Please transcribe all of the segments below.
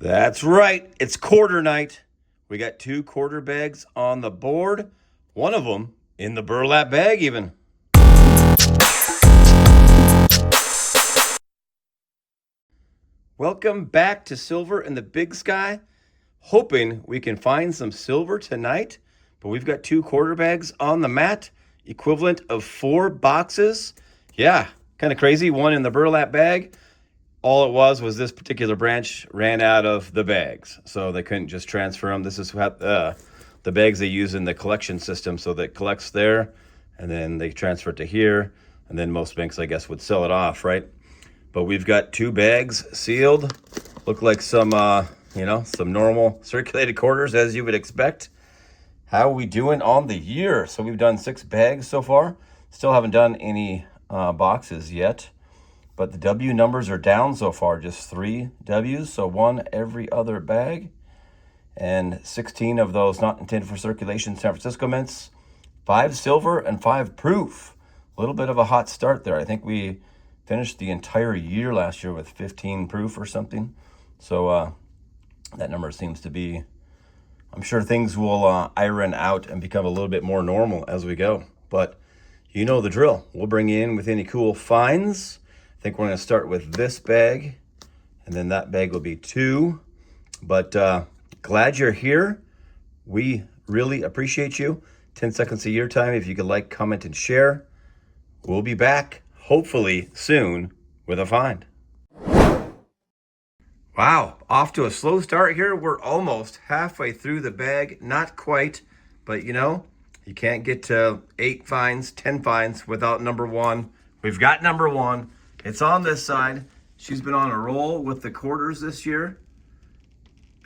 That's right. It's quarter night. We got 2 quarter bags on the board. One of them in the burlap bag even. Welcome back to Silver in the Big Sky. Hoping we can find some silver tonight, but we've got 2 quarter bags on the mat, equivalent of 4 boxes. Yeah, kind of crazy. One in the burlap bag. All it was this particular branch ran out of the bags, so they couldn't just transfer them. This is what the bags they use in the collection system, so that collects there, and then they transfer it to here, and then most banks, I guess, would sell it off, right? But we've got 2 bags sealed. Look like some, some normal circulated quarters, as you would expect. How are we doing on the year? So we've done 6 bags so far. Still haven't done any boxes yet. But the W numbers are down so far, just 3 Ws, so 1 every other bag. And 16 of those not intended for circulation San Francisco mints. 5 silver and 5 proof. A little bit of a hot start there. I think we finished the entire year last year with 15 proof or something. So that number seems to be, I'm sure things will iron out and become a little bit more normal as we go. But you know the drill. We'll bring you in with any cool finds. I think we're going to start with this bag, and then that bag will be 2. But glad you're here. We really appreciate you. 10 seconds of your time. If you could like, comment, and share. We'll be back, hopefully soon, with a find. Wow, off to a slow start here. We're almost halfway through the bag. Not quite, but you can't get to 8 finds, 10 finds without number 1. We've got number 1. It's on this side. She's been on a roll with the quarters this year,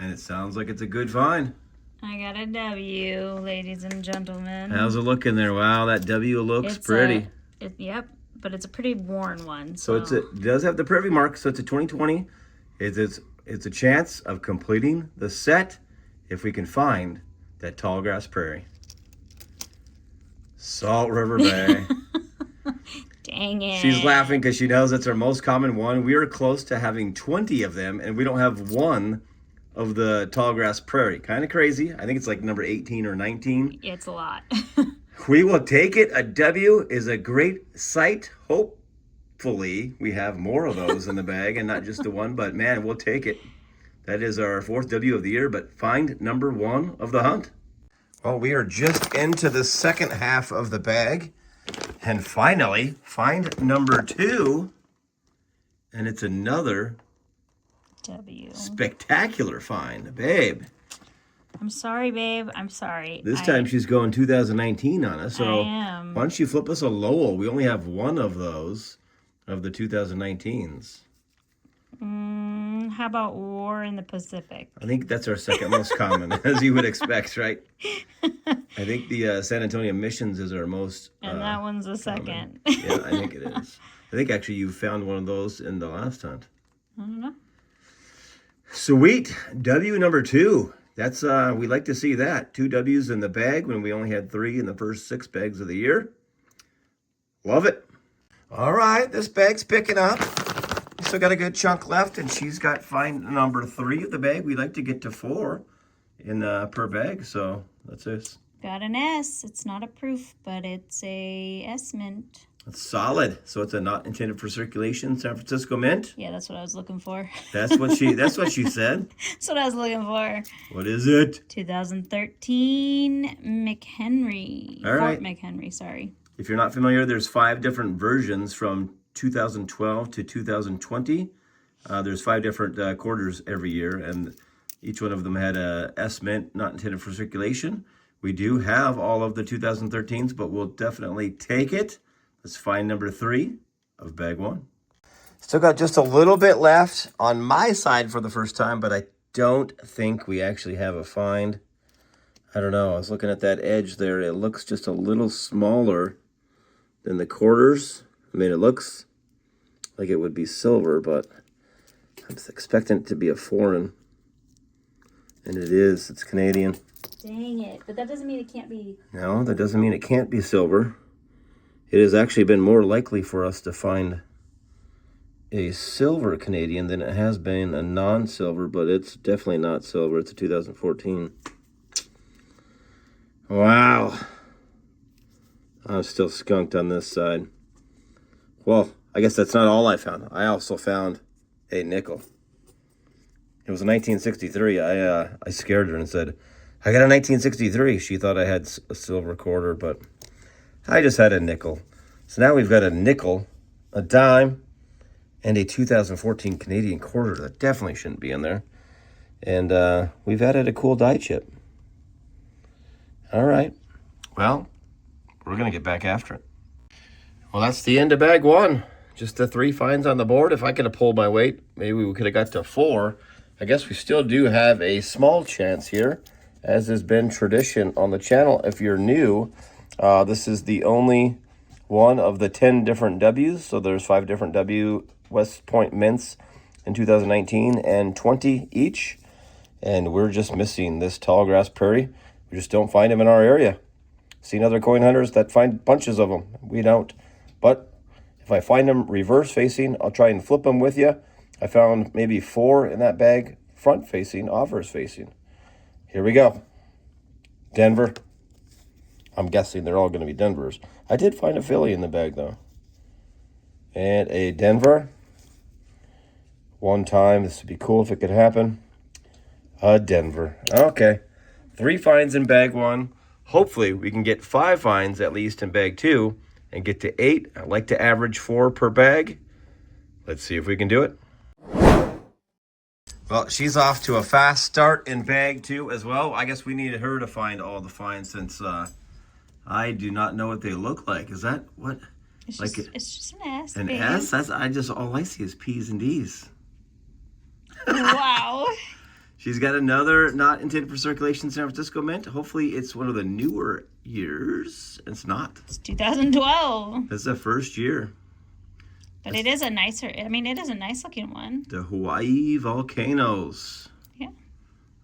and it sounds like it's a good find. I got a W, ladies and gentlemen. How's it looking there? Wow, that W looks pretty. Yep, but it's a pretty worn one. So it does have the privy mark, so it's a 2020. It's a chance of completing the set if we can find that tall grass prairie. Salt River Bay. Dang it. She's laughing because she knows it's our most common one. We are close to having 20 of them, and we don't have one of the tall grass prairie. Kind of crazy. I think it's like number 18 or 19. It's a lot. We will take it. A W is a great sight. Hopefully we have more of those in the bag and not just the one, but man, we'll take it. That is our 4th W of the year, but find number 1 of the hunt. Well, we are just into the second half of the bag. And finally, find number 2, and it's another W. Spectacular find, babe. I'm sorry, babe. I'm sorry. This time she's going 2019 on us. So I am. Why don't you flip us a Lowell? We only have one of those, of the 2019s. How about War in the Pacific? I think that's our second most common, as you would expect, right? I think the San Antonio Missions is our most And that one's the second. Yeah, I think it is. I think actually you found one of those in the last hunt. I don't know. Sweet. W number 2. That's we like to see that. 2 W's in the bag when we only had 3 in the first 6 bags of the year. Love it. All right, this bag's picking up. We still got a good chunk left, and she's got find number 3 of the bag. We like to get to 4 in per bag, so that's this. Got an S. It's not a proof, but it's a S mint. It's solid. So it's a not intended for circulation San Francisco mint. Yeah, that's what I was looking for. That's what she said. That's what I was looking for. What is it? 2013 McHenry. All right. Fort McHenry, sorry. If you're not familiar, there's 5 different versions from 2012 to 2020. There's 5 different quarters every year, and each one of them had a S mint, not intended for circulation. We do have all of the 2013s, but we'll definitely take it. Let's find number 3 of bag 1. Still got just a little bit left on my side for the first time, but I don't think we actually have a find. I don't know. I was looking at that edge there. It looks just a little smaller than the quarters. I mean, it looks like it would be silver, but I'm expecting it to be a foreign. And it is. It's Canadian. Dang it. But that doesn't mean it can't be. No, that doesn't mean it can't be silver. It has actually been more likely for us to find a silver Canadian than it has been a non-silver, but it's definitely not silver. It's a 2014. Wow. I'm still skunked on this side. Well, I guess that's not all I found. I also found a nickel. It was a 1963. I scared her and said, I got a 1963. She thought I had a silver quarter, but I just had a nickel. So now we've got a nickel, a dime, and a 2014 Canadian quarter that definitely shouldn't be in there. And we've added a cool die chip. All right. Well, we're going to get back after it. Well, that's the end of bag one. Just the 3 finds on the board. If I could have pulled my weight, maybe we could have got to 4. I guess we still do have a small chance here, as has been tradition on the channel. If you're new, this is the only one of the 10 different W's. So there's 5 different W West Point mints in 2019 and 20 each. And we're just missing this tall grass prairie. We just don't find them in our area. Seen other coin hunters that find bunches of them. We don't. But if I find them reverse facing, I'll try and flip them with you. I found maybe 4 in that bag, front facing, obverse facing. Here we go. Denver. I'm guessing they're all going to be Denvers. I did find a Philly in the bag, though. And a Denver. One time. This would be cool if it could happen. A Denver. Okay. 3 finds in bag 1. Hopefully, we can get 5 finds at least in bag 2 and get to 8. I like to average 4 per bag. Let's see if we can do it. Well, she's off to a fast start in bag 2 as well. I guess we needed her to find all the finds since I do not know what they look like. Is that what? It's like just an S. An babe. S? That's all I see is P's and D's. Wow. She's got another not intended for circulation San Francisco mint. Hopefully it's one of the newer years. It's not. It's 2012. This is the first year. But it is a nicer, I mean, it is a nice looking one. The Hawaii volcanoes. Yeah.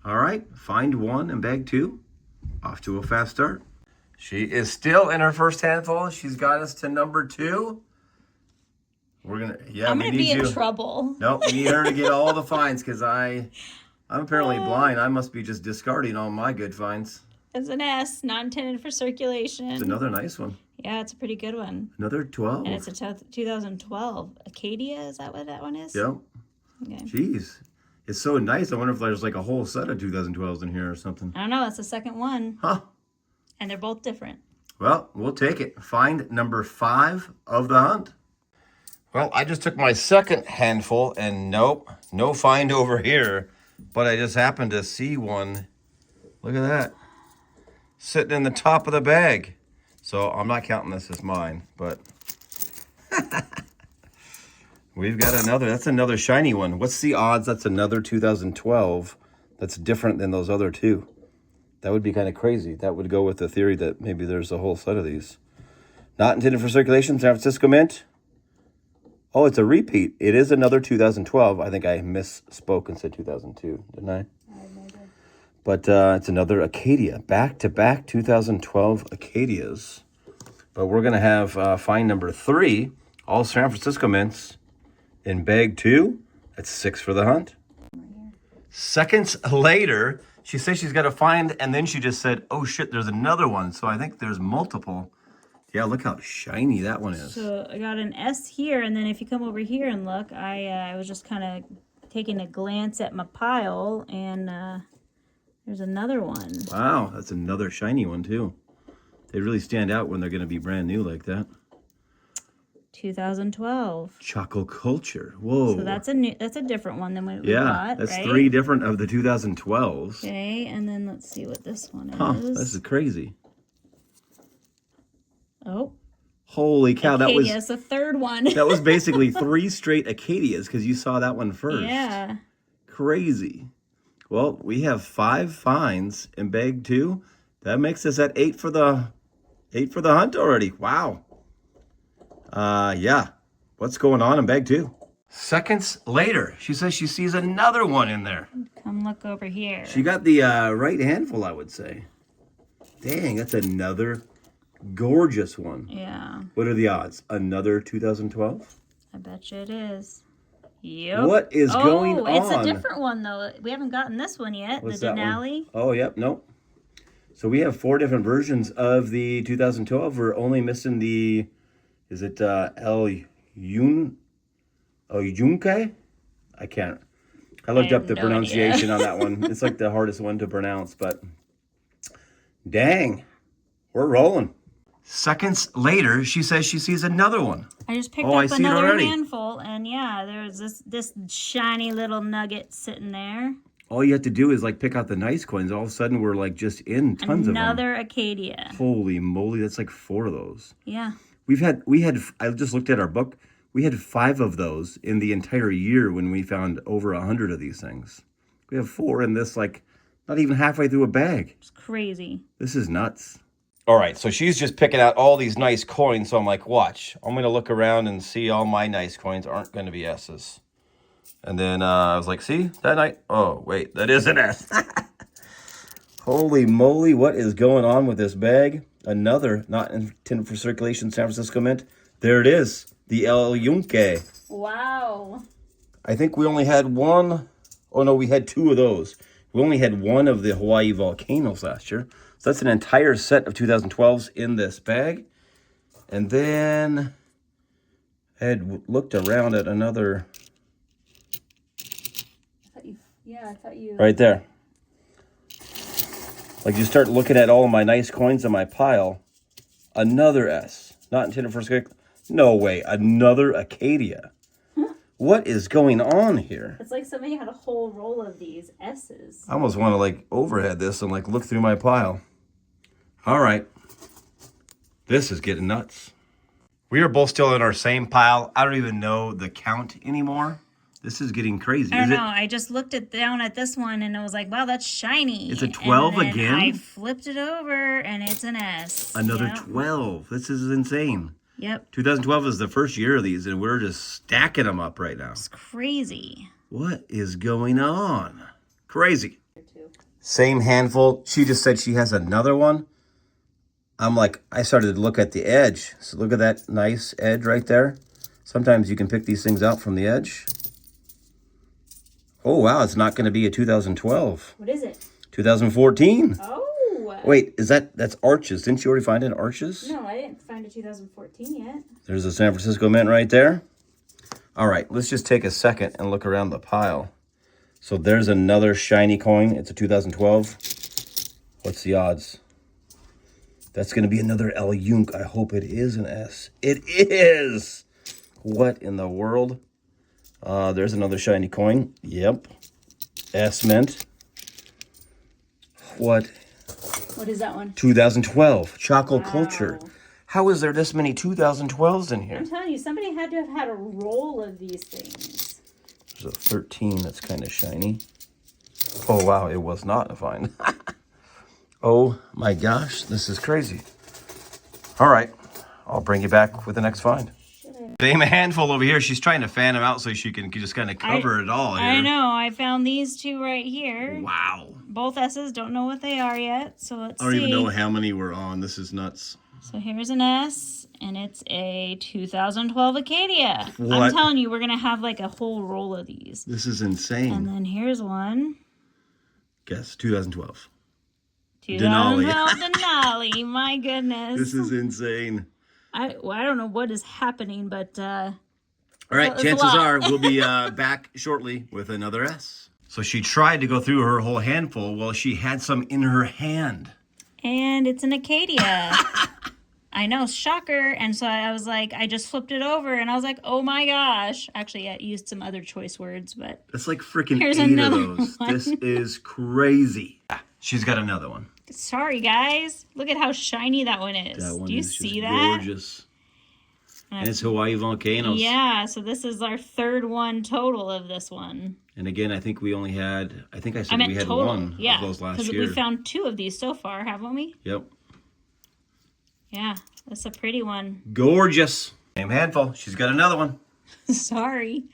All right. Find 1 in bag 2. Off to a fast start. She is still in her first handful. She's got us to number 2. We're going to, yeah, I'm we going to need be in you. trouble. Nope, we need her to get all the finds because I'm apparently blind. I must be just discarding all my good finds. It's an S, not intended for circulation. It's another nice one. Yeah, it's a pretty good one. Another 12. And it's a 2012. Acadia, is that what that one is? Yep. Okay. Jeez. It's so nice. I wonder if there's like a whole set of 2012s in here or something. I don't know. That's the second one. Huh. And they're both different. Well, we'll take it. Find number 5 of the hunt. Well, I just took my second handful and nope, no find over here. But I just happened to see one. Look at that. Sitting in the top of the bag. So I'm not counting this as mine, but we've got another. That's another shiny one. What's the odds that's another 2012 that's different than those other 2? That would be kind of crazy. That would go with the theory that maybe there's a whole set of these. Not intended for circulation, San Francisco mint. Oh, it's a repeat. It is another 2012. I think I misspoke and said 2002, didn't I? But it's another Acadia. Back-to-back 2012 Acadias. But we're going to have find number 3, all San Francisco mints, in bag 2. That's 6 for the hunt. Seconds later, she says she's got a find, and then she just said, oh, shit, there's another one. So I think there's multiple. Yeah, look how shiny that one is. So I got an S here, and then if you come over here and look, I was just kind of taking a glance at my pile, and there's another one. Wow, that's another shiny one, too. They really stand out when they're going to be brand new like that. 2012. Choco Culture. Whoa. So that's a different one than what we Yeah, got, that's right? 3 different of the 2012s. Okay, and then let's see what this one is. Huh, this is crazy. Oh. Holy cow, Acadia, that it's the third one. was that was basically 3 straight Acadias because you saw that one first. Yeah. Crazy. Well, we have 5 finds in bag 2. That makes us at 8 for the hunt already. Wow. Yeah. What's going on in bag 2? Seconds later, she says she sees another one in there. Come look over here. She got the right handful, I would say. Dang, that's another gorgeous one. Yeah. What are the odds? Another 2012? I bet you it is. Yep. What is going on? It's a different one, though. We haven't gotten this one yet. What's the that Denali. one? Oh, yep, nope. So we have 4 different versions of the 2012. We're only missing the, is it Yunke? I can't. I looked up the pronunciation on that one. It's like the hardest one to pronounce, but dang, we're rolling. Seconds later, she says she sees another one. I just picked up another handful, and yeah, there's this shiny little nugget sitting there. All you have to do is like pick out the nice coins. All of a sudden, we're like just in tons of them. Another Acadia. Holy moly, that's like 4 of those. Yeah. We had. I just looked at our book. We had 5 of those in the entire year when we found over 100 of these things. We have 4 in this, like, not even halfway through a bag. It's crazy. This is nuts. All right, so she's just picking out all these nice coins. So I'm like, watch. I'm going to look around and see all my nice coins aren't going to be S's. And then I was like, see, that night? Oh, wait, that is an S. Holy moly, what is going on with this bag? Another, not intended for circulation, San Francisco Mint. There it is, the elusive. Wow. I think we only had one. Oh, no, we had 2 of those. We only had 1 of the Hawaii volcanoes last year. So that's an entire set of 2012s in this bag. And then I had looked around at another. I thought you. Right there. Like you start looking at all of my nice coins in my pile. Another S. Not intended for circulation. No way. Another Acadia. What is going on here? It's like somebody had a whole roll of these S's. I almost want to like overhead this and like look through my pile. All right. This is getting nuts. We are both still in our same pile. I don't even know the count anymore. This is getting crazy. I don't know. I just looked down at this one and I was like, wow, that's shiny. It's a 12 and again? I flipped it over and it's an S. Another 12. This is insane. Yep. 2012 is the first year of these, and we're just stacking them up right now. It's crazy. What is going on? Crazy. Same handful. She just said she has another one. I'm like, I started to look at the edge. So look at that nice edge right there. Sometimes you can pick these things out from the edge. Oh, wow. It's not going to be a 2012. What is it? 2014. Oh. Wait, that's Arches. Didn't you already find it in Arches? No, I didn't find a 2014 yet. There's a San Francisco Mint right there. All right, let's just take a second and look around the pile. So there's another shiny coin. It's a 2012. What's the odds? That's going to be another elusive. I hope it is an S. It is! What in the world? There's another shiny coin. Yep. S Mint. What is that one? 2012. Chocolate Culture. How is there this many 2012s in here? I'm telling you, somebody had to have had a roll of these things. There's a 13 that's kind of shiny. Oh, wow. It was not a find. Oh, my gosh. This is crazy. All right. I'll bring you back with the next find. Same handful over here. She's trying to fan them out so she can just kind of cover it all here. I know. I found these 2 right here. Wow. Both S's. Don't know what they are yet. So let's see. I don't even know how many we're on. This is nuts. So here's an S, and it's a 2012 Acadia. What? I'm telling you, we're going to have like a whole roll of these. This is insane. And then here's one. Guess, 2012. 2012 Denali. My goodness. This is insane. I don't know what is happening, but... All right, chances are we'll be back shortly with another S. So she tried to go through her whole handful. Well, she had some in her hand. And it's an Acadia. I know, shocker. And so I was like, I just flipped it over, and I was like, oh my gosh. Actually, I used some other choice words, but... That's like freaking 8 of those. One. This is crazy. She's got another one. Sorry, guys. Look at how shiny that one is. That one Do you is see just that? Gorgeous. And it's Hawaii volcanoes. Yeah, so this is our 3rd one total of this one. And again, I think we only had, I think I said we had total. one of those last year. Because we found 2 of these so far, haven't we? Yep. Yeah, that's a pretty one. Gorgeous. Same handful. She's got another one. Sorry.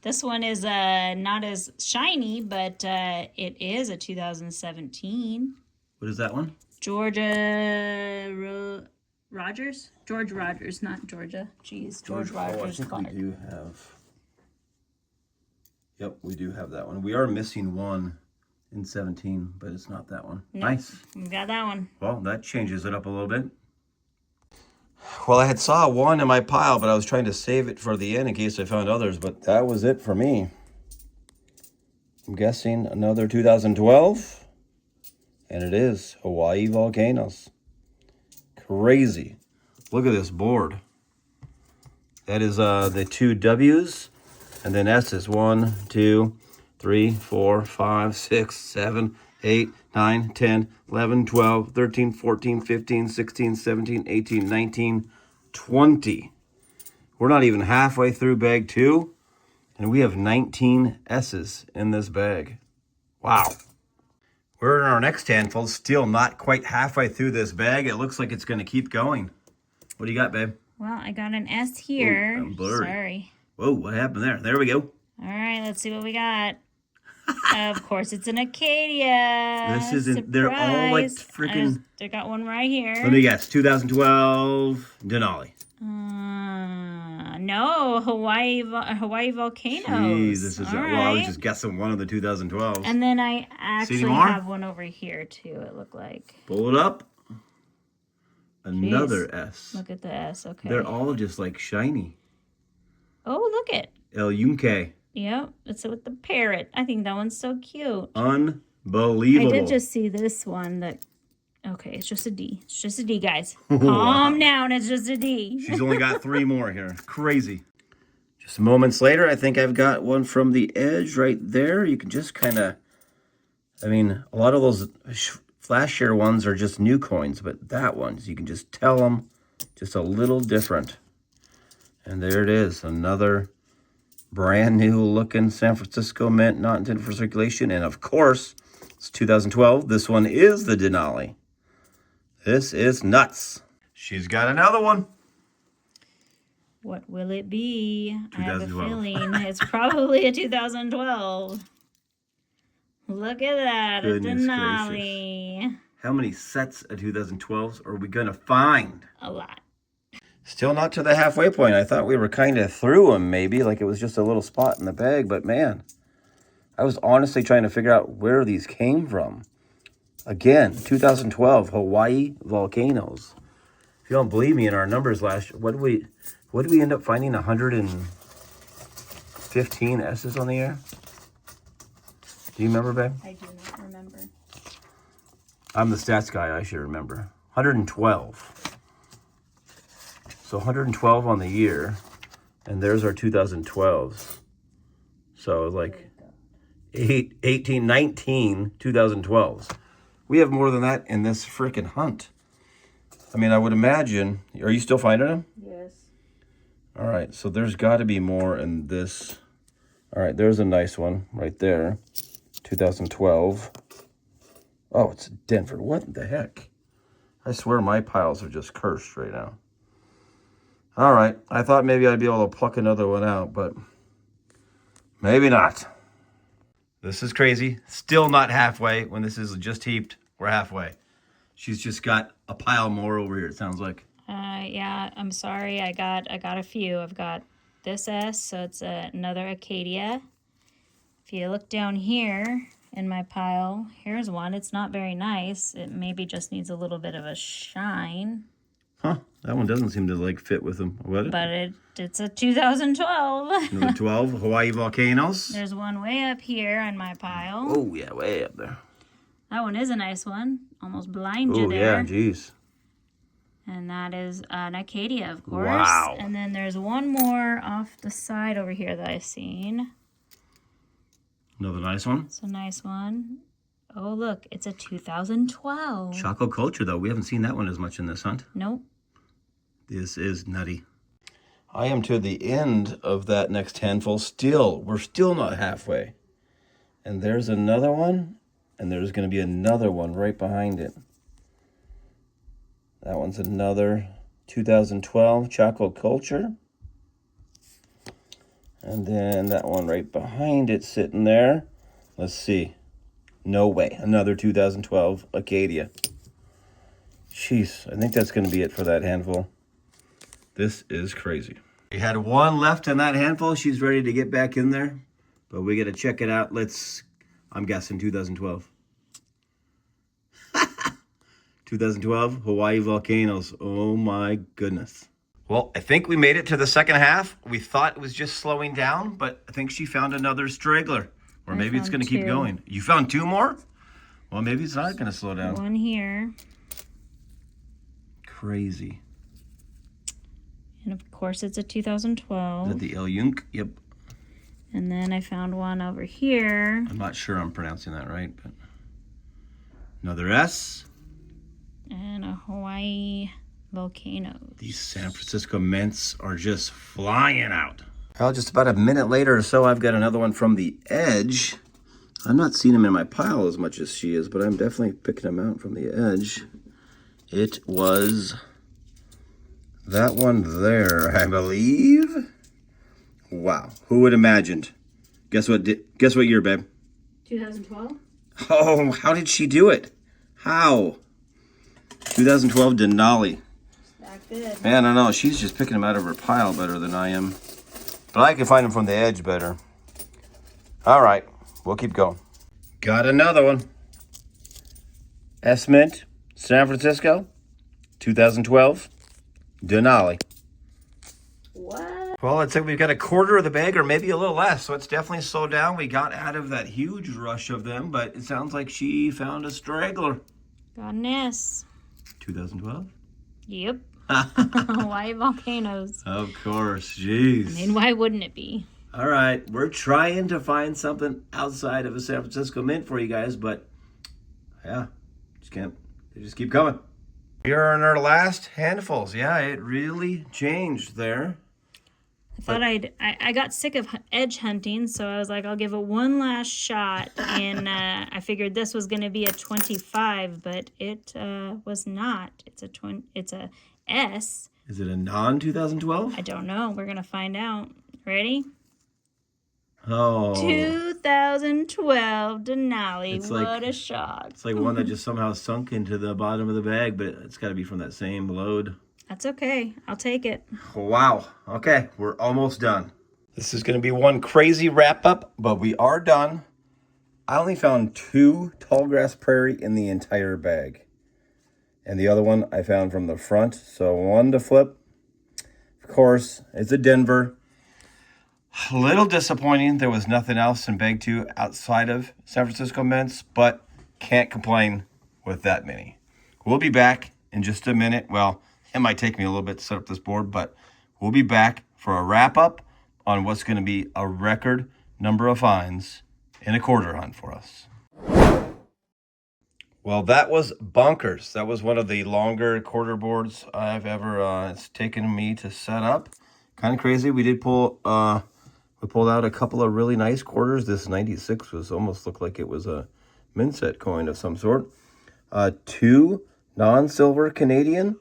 This one is not as shiny, but it is a 2017. What is that one? George Rogers, not Georgia. Jeez, George Rogers. I think we do have. Yep, we do have that one. We are missing one in 17, but it's not that one. Nope. Nice. We got that one. Well, that changes it up a little bit. Well, I had saw one in my pile, but I was trying to save it for the end in case I found others, but that was it for me. I'm guessing another 2012, and it is Hawaii volcanoes. Crazy. Look at this board. That is the 2 W's, and then S is 1, 2, 3, 4, 5, 6, 7, 8, 9, 10, 11, 12, 13, 14, 15, 16, 17, 18, 19, 20. We're not even halfway through bag 2, and we have 19 S's in this bag. Wow. We're in our next handful, still not quite halfway through this bag. It looks like it's going to keep going. What do you got, babe? Well, I got an S here. Ooh, I'm blurry. Sorry. Whoa, what happened there? There we go. All right, let's see what we got. Of course, it's an Acadia. This isn't, they're all like freaking. I got one right here. Let me guess, 2012 Denali. No, Hawaii volcanoes. Jeez, this is, all well, I was right. just guessing one of the 2012s. And then I actually more? have one over here too, it looked like. Pull it up. Another Jeez. S. Look at the S, okay. They're all just like shiny. Oh, look it. El Yunque. Yep, it's with the parrot. I think that one's so cute. Unbelievable. I did just see this one that, okay, it's just a D. It's just a D, guys. Calm down, it's just a D. She's only got 3 more here. Crazy. Just moments later, I think I've got one from the edge right there. You can just kind of, I mean, a lot of those flash share ones are just new coins, but that one, you can just tell them just a little different. And there it is, another brand new looking San Francisco mint, not intended for circulation. And of course, it's 2012. This one is the Denali. This is nuts. She's got another one. What will it be? I have a 2012. feeling it's probably a 2012. Look at that, Goodness a Denali. How many sets of 2012s are we going to find? A lot. Still not to the halfway point. I thought we were kind of through them, maybe, like it was just a little spot in the bag. But man, I was honestly trying to figure out where these came from. Again, 2012 Hawaii volcanoes. If you don't believe me in our numbers last year, what did we end up finding? 115 S's on the air? Do you remember, babe? I do not remember. I'm the stats guy. I should remember. 112. So 112 on the year, and there's our 2012s. So like 18, 19 2012s. We have more than that in this freaking hunt. I mean, I would imagine. Are you still finding them? Yes. All right, so there's got to be more in this. All right, there's a nice one right there. 2012. Oh, it's Denver. What the heck? I swear my piles are just cursed right now. All right, I thought maybe I'd be able to pluck another one out, but maybe not. This is crazy. Still not halfway. When this is just heaped, we're halfway. She's just got a pile more over here, it sounds like. Yeah, I'm sorry. I got a few. I've got this S, so it's another Acadia. If you look down here in my pile, here's one. It's not very nice. It maybe just needs a little bit of a shine. Huh, that one doesn't seem to like fit with them. What? But it's a 2012. Number 12, Hawaii volcanoes. There's one way up here on my pile. Oh, yeah, way up there. That one is a nice one. Almost blind you Oh, there. yeah, geez. And that is an Acadia, of course. Wow. And then there's one more off the side over here that I've seen. Another nice one. It's a nice one. Oh, look, it's a 2012. Choco culture, though. We haven't seen that one as much in this hunt. Nope. This is nutty. I am to the end of that next handful. We're still not halfway. And there's another one, and there's going to be another one right behind it. That one's another 2012 Choco culture. And then that one right behind it sitting there. Let's see. No way. Another 2012 Acadia. Jeez, I think that's going to be it for that handful. This is crazy. We had one left in that handful. She's ready to get back in there. but we got to check it out. I'm guessing 2012. 2012, Hawaii volcanoes. Oh my goodness. Well, I think we made it to the second half. We thought it was just slowing down, but I think she found another straggler. Or maybe it's going to keep going. You found two more? Well, maybe it's not going to slow down. One here. Crazy. And of course, it's a 2012. Is that the Elusive? Yep. And then I found one over here. I'm not sure I'm pronouncing that right, but another S. And a Hawaii volcano. These San Francisco mints are just flying out. Well, just about a minute later or so, I've got another one from the edge. I'm not seeing them in my pile as much as she is, but I'm definitely picking them out from the edge. It was that one there, I believe. Wow, who would have imagined? Guess what year, babe? 2012? Oh, how did she do it? How? 2012 Denali. Back good. Man, I know. She's just picking them out of her pile better than I am. But I can find them from the edge better. All right. We'll keep going. Got another one. S-Mint, San Francisco, 2012 Denali. What? Well, I'd say we've got a quarter of the bag or maybe a little less. So it's definitely slowed down. We got out of that huge rush of them. But it sounds like she found a straggler. Got an S. 2012? Yep. Hawaii volcanoes. Of course, jeez. I mean, why wouldn't it be? All right, we're trying to find something outside of a San Francisco mint for you guys, but yeah, just can't. They just keep coming. We are in our last handfuls. Yeah, it really changed there. I thought I got sick of edge hunting, so I was like, I'll give it one last shot. And I figured this was going to be a 25, but it was not. It's a S. Is it a non-2012? I don't know. We're going to find out. Ready? Oh. 2012 Denali. It's what like, a shock. It's like one that just somehow sunk into the bottom of the bag, but it's got to be from that same load. That's okay. I'll take it. Wow. Okay, we're almost done. This is going to be one crazy wrap-up, but we are done. I only found 2 tallgrass prairie in the entire bag. And the other one I found from the front, so one to flip. Of course, it's a Denver. A little disappointing. There was nothing else in bag 2 outside of San Francisco mints, but can't complain with that many. We'll be back in just a minute. Well, it might take me a little bit to set up this board, but we'll be back for a wrap-up on what's going to be a record number of finds in a quarter hunt for us. Well, that was bonkers. That was one of the longer quarter boards I've ever it's taken me to set up. Kind of crazy. We pulled out a couple of really nice quarters. This 96 was almost looked like it was a mint set coin of some sort. 2 non-silver Canadian.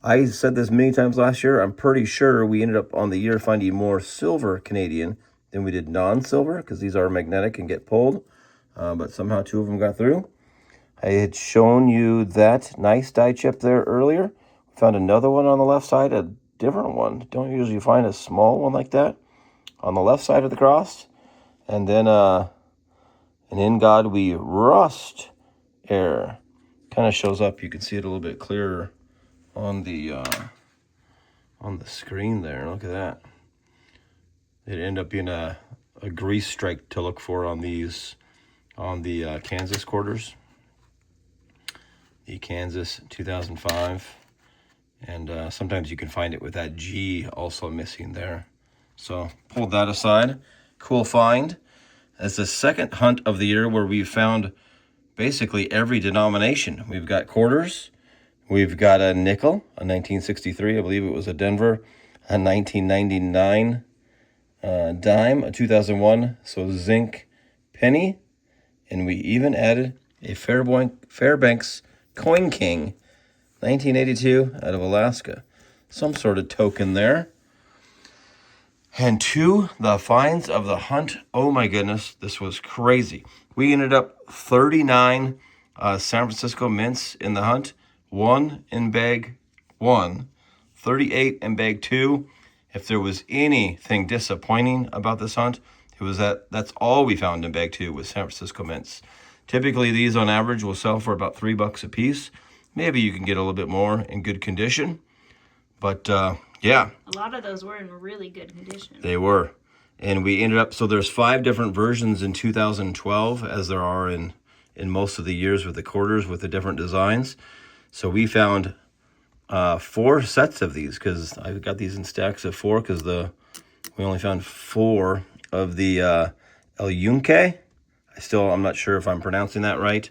I said this many times last year. I'm pretty sure we ended up on the year finding more silver Canadian than we did non-silver because these are magnetic and get pulled. But somehow 2 of them got through. I had shown you that nice die chip there earlier. Found another one on the left side, a different one. Don't usually find a small one like that on the left side of the cross. And then an In God We Rust error. Kind of shows up. You can see it a little bit clearer on the screen there. Look at that. It ended up being a grease strike to look for on these, on the Kansas quarters. The Kansas 2005. And sometimes you can find it with that G also missing there. So pulled that aside. Cool find. It's the second hunt of the year where we've found basically every denomination. We've got quarters. We've got a nickel, a 1963, I believe it was a Denver, a 1999 dime, a 2001, so zinc penny, and we even added a Fairbanks Coin King, 1982, out of Alaska. Some sort of token there. And 2, the finds of the hunt. Oh my goodness, this was crazy. We ended up 39 San Francisco mints in the hunt. 1 in bag 1, 38 in bag 2. If there was anything disappointing about this hunt, That's all we found in bag 2 was San Francisco mints. Typically, these on average will sell for about $3 a piece. Maybe you can get a little bit more in good condition. But yeah. A lot of those were in really good condition. They were. And we ended up, so there's 5 different versions in 2012, as there are in most of the years with the quarters with the different designs. So we found 4 sets of these, because I got these in stacks of 4, because we only found 4 of the El Yunque. I'm not sure if I'm pronouncing that right.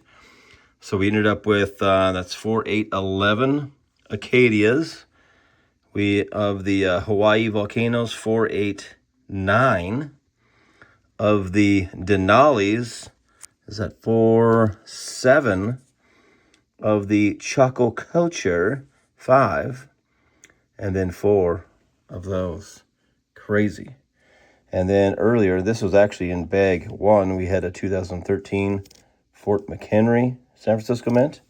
So we ended up with, that's 4, 8, 11 Acadias. Of the Hawaii volcanoes, 4, 8, 9. Of the Denali's, is that 4, 7. Of the Choco Culture, 5. And then 4 of those. Crazy. And then earlier, this was actually in bag 1, we had a 2013 Fort McHenry San Francisco mint.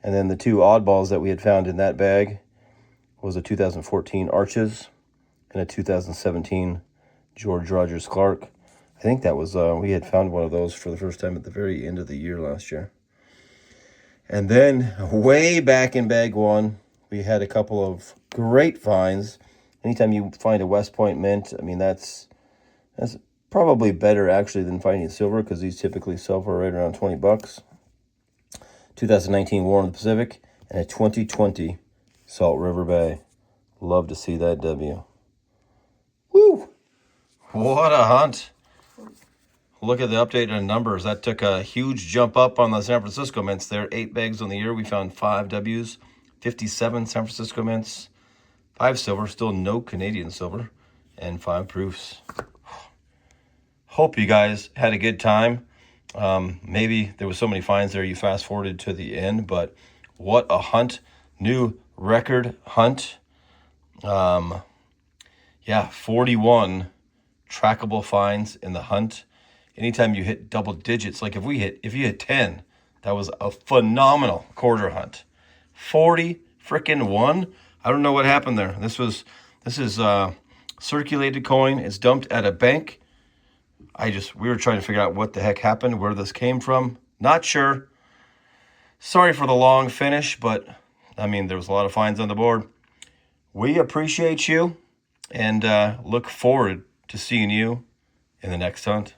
And then the 2 oddballs that we had found in that bag was a 2014 Arches and a 2017 George Rogers Clark. I think that was, we had found one of those for the first time at the very end of the year last year. And then way back in bag 1, we had a couple of great finds. Anytime you find a West Point mint, I mean, that's probably better actually than finding silver, because these typically sell for right around $20. 2019 War in the Pacific and a 2020 Salt River Bay. Love to see that W. Woo! What a hunt. Look at the updated numbers. That took a huge jump up on the San Francisco mints there. 8 bags on the year. We found 5 Ws, 57 San Francisco mints, 5 silver, still no Canadian silver, and 5 proofs. Hope you guys had a good time. Maybe there was so many finds there you fast forwarded to the end, but what a hunt. New record hunt. Yeah, 41 trackable finds in the hunt. Anytime you hit double digits, like if you hit 10, that was a phenomenal quarter hunt. 40 frickin' 1. I don't know what happened there. This is circulated coin. It's dumped at a bank. We were trying to figure out what the heck happened, where this came from. Not sure. Sorry for the long finish, but I mean, there was a lot of finds on the board. We appreciate you and look forward to seeing you in the next hunt.